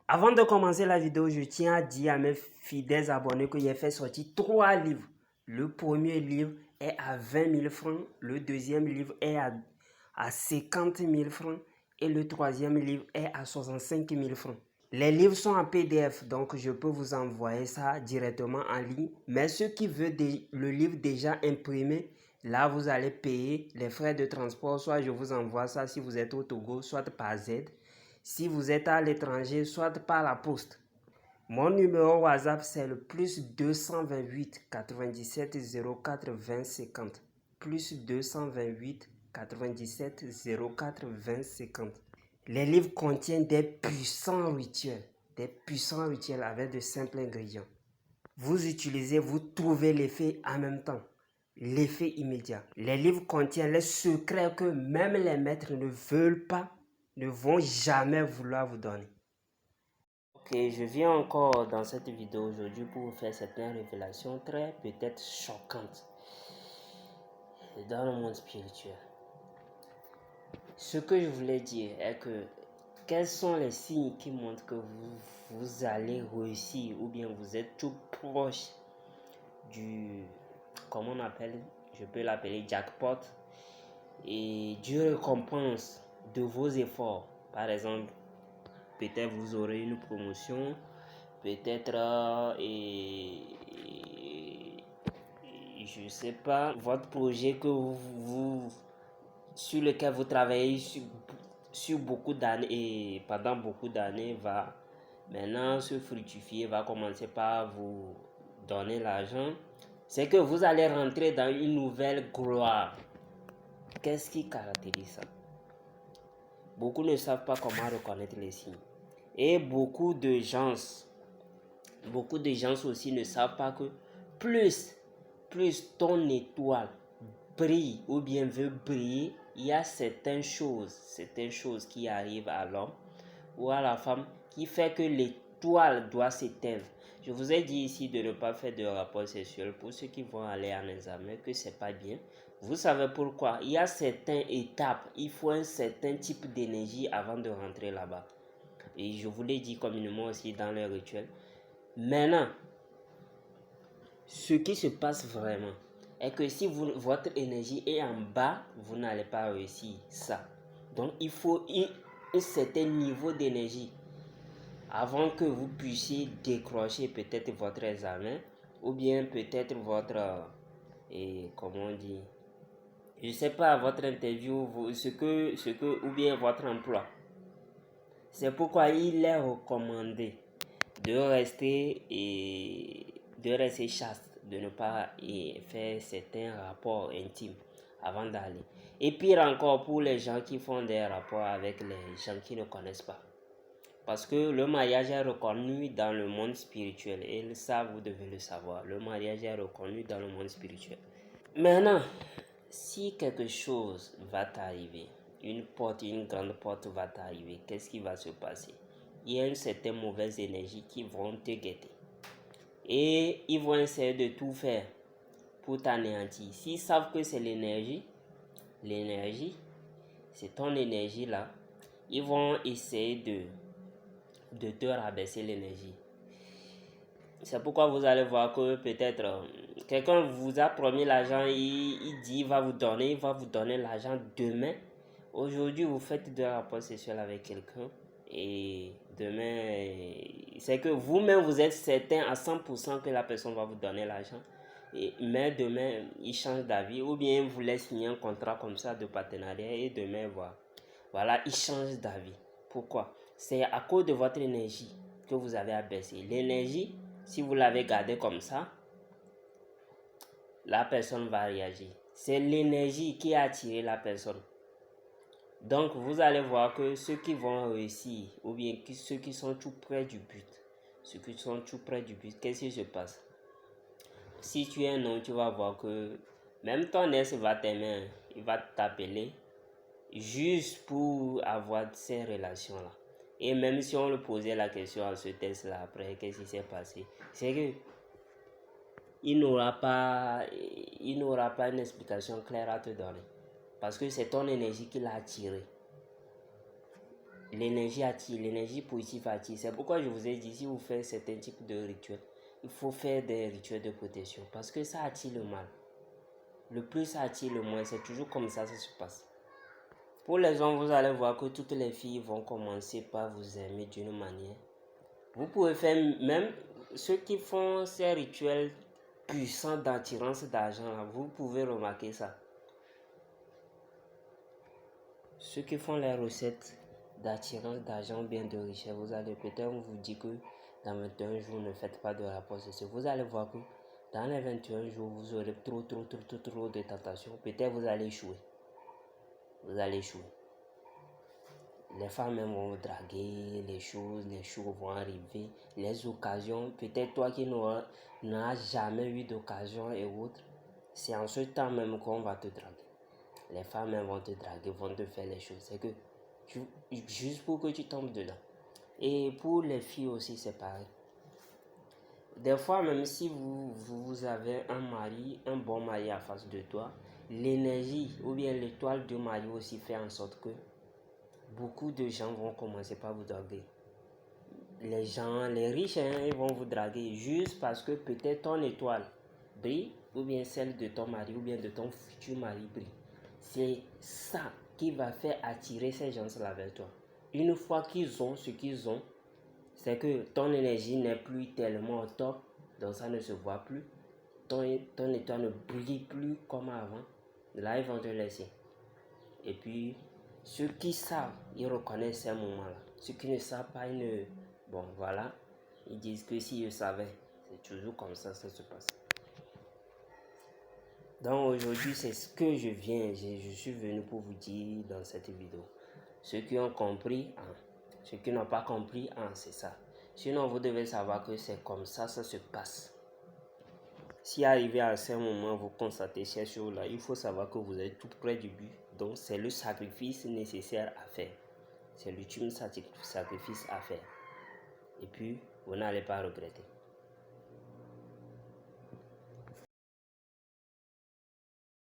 Avant de commencer la vidéo, je tiens à dire à mes fidèles abonnés que j'ai fait sortir 3 livres. Le premier livre est à 20 000 francs, le deuxième livre est à 50 000 francs et le troisième livre est à 65 000 francs. Les livres sont en PDF, donc je peux vous envoyer ça directement en ligne. Mais ceux qui veulent le livre déjà imprimé, là vous allez payer les frais de transport. Soit je vous envoie ça si vous êtes au Togo, soit par Z. Si vous êtes à l'étranger, soit par la poste. Mon numéro WhatsApp, c'est le plus 228 97 04 20 50. Plus 228 97 04 20 50. Les livres contiennent des puissants rituels avec de simples ingrédients. Vous utilisez, vous trouvez l'effet en même temps, l'effet immédiat. Les livres contiennent les secrets que même les maîtres ne veulent pas, ne vont jamais vouloir vous donner. Ok, je viens encore dans cette vidéo aujourd'hui pour vous faire certaines révélations très peut-être choquantes dans le monde spirituel. Ce que je voulais dire est que quels sont les signes qui montrent que vous allez réussir ou bien vous êtes tout proche du, comment on appelle, je peux l'appeler jackpot, et du récompense de vos efforts. Par exemple, peut-être vous aurez une promotion, peut-être je sais pas, votre projet que sur lequel vous travaillez sur beaucoup d'années et pendant beaucoup d'années va maintenant se fructifier, va commencer par vous donner l'argent. C'est que vous allez rentrer dans une nouvelle gloire. Qu'est-ce qui caractérise ça? Beaucoup ne savent pas comment reconnaître les signes. Et beaucoup de gens aussi ne savent pas que plus ton étoile brille ou bien veut briller, il y a certaines choses qui arrivent à l'homme ou à la femme qui fait que l'étoile doit s'éteindre. Je vous ai dit ici de ne pas faire de rapport sexuel pour ceux qui vont aller en examen, que c'est pas bien. Vous savez pourquoi? Il y a certaines étapes, il faut un certain type d'énergie avant de rentrer là-bas. Et je vous l'ai dit communément aussi dans le rituel. Maintenant, ce qui se passe vraiment est que si votre énergie est en bas, vous n'allez pas réussir ça. Donc, il faut un certain niveau d'énergie avant que vous puissiez décrocher peut-être votre examen ou bien peut-être votre, comment on dit, je sais pas, votre interview, ou bien votre emploi. C'est pourquoi il est recommandé de rester chaste, de ne pas faire certains rapports intimes avant d'aller. Et pire encore pour les gens qui font des rapports avec les gens qui ne connaissent pas. Parce que le mariage est reconnu dans le monde spirituel. Et ça, vous devez le savoir. Le mariage est reconnu dans le monde spirituel. Maintenant, si quelque chose va t'arriver, une grande porte va t'arriver, qu'est-ce qui va se passer? Il y a une certaine mauvaise énergie qui vont te guetter. Et ils vont essayer de tout faire pour t'anéantir. S'ils savent que c'est l'énergie, c'est ton énergie là, ils vont essayer de te rabaisser l'énergie. C'est pourquoi vous allez voir que peut-être quelqu'un vous a promis l'argent, il dit il va vous donner l'argent demain. Aujourd'hui, vous faites des rapports sexuels avec quelqu'un et demain, c'est que vous-même vous êtes certain à 100% que la personne va vous donner l'argent. Mais demain, il change d'avis ou bien il vous laisse signer un contrat comme ça de partenariat et demain, voilà, il change d'avis. Pourquoi? C'est à cause de votre énergie que vous avez abaissé. L'énergie, si vous l'avez gardée comme ça, la personne va réagir. C'est l'énergie qui a attiré la personne. Donc, vous allez voir que ceux qui vont réussir, ou bien ceux qui sont tout près du but, qu'est-ce qui se passe? Si tu es un homme, tu vas voir que même ton ex va t'aimer, il va t'appeler juste pour avoir ces relations-là. Et même si on lui posait la question à ce test-là après, qu'est-ce qui s'est passé? C'est que il n'aura pas une explication claire à te donner. Parce que c'est ton énergie qui l'a attiré. l'énergie attire, l'énergie positive attire. C'est pourquoi je vous ai dit, si vous faites certains types de rituels, il faut faire des rituels de protection parce que ça attire le mal. Le plus ça attire le moins, c'est toujours comme ça se passe. Pour les hommes, vous allez voir que toutes les filles vont commencer par vous aimer d'une manière. Vous pouvez faire, même ceux qui font ces rituels puissants d'attirance d'argent, vous pouvez remarquer ça. Ceux qui font les recettes d'attirance d'argent ou bien de richesse, vous allez peut-être vous dire que dans 21 jours, ne faites pas de rapport social. Vous allez voir que dans les 21 jours, vous aurez trop de tentations. Peut-être vous allez échouer. Vous allez échouer. Les femmes même vont vous draguer, les choses vont arriver, les occasions. Peut-être toi qui n'as jamais eu d'occasion et autres, c'est en ce temps même qu'on va te draguer. Les femmes même vont te draguer, vont te faire les choses. C'est que juste pour que tu tombes dedans. Et pour les filles aussi, c'est pareil. Des fois, même si vous avez un mari, un bon mari à face de toi, l'énergie ou bien l'étoile du mari aussi fait en sorte que beaucoup de gens vont commencer par vous draguer. Les gens, les riches, ils vont vous draguer juste parce que peut-être ton étoile brille ou bien celle de ton mari ou bien de ton futur mari brille. C'est ça qui va faire attirer ces gens-là vers toi. Une fois qu'ils ont ce qu'ils ont, c'est que ton énergie n'est plus tellement au top, donc ça ne se voit plus. Ton étoile ne brille plus comme avant. Là, ils vont te laisser. Et puis, ceux qui savent, ils reconnaissent ces moments-là. Ceux qui ne savent pas, bon, voilà, ils disent que s'ils savaient, c'est toujours comme ça se passe. Donc aujourd'hui, c'est ce que je suis venu pour vous dire dans cette vidéo. Ceux qui ont compris, ceux qui n'ont pas compris, c'est ça. Sinon, vous devez savoir que c'est comme ça se passe. Si arrivé à ce moment, vous constatez ces choses-là, il faut savoir que vous êtes tout près du but. Donc, c'est le sacrifice nécessaire à faire. C'est l'ultime sacrifice à faire. Et puis, vous n'allez pas regretter.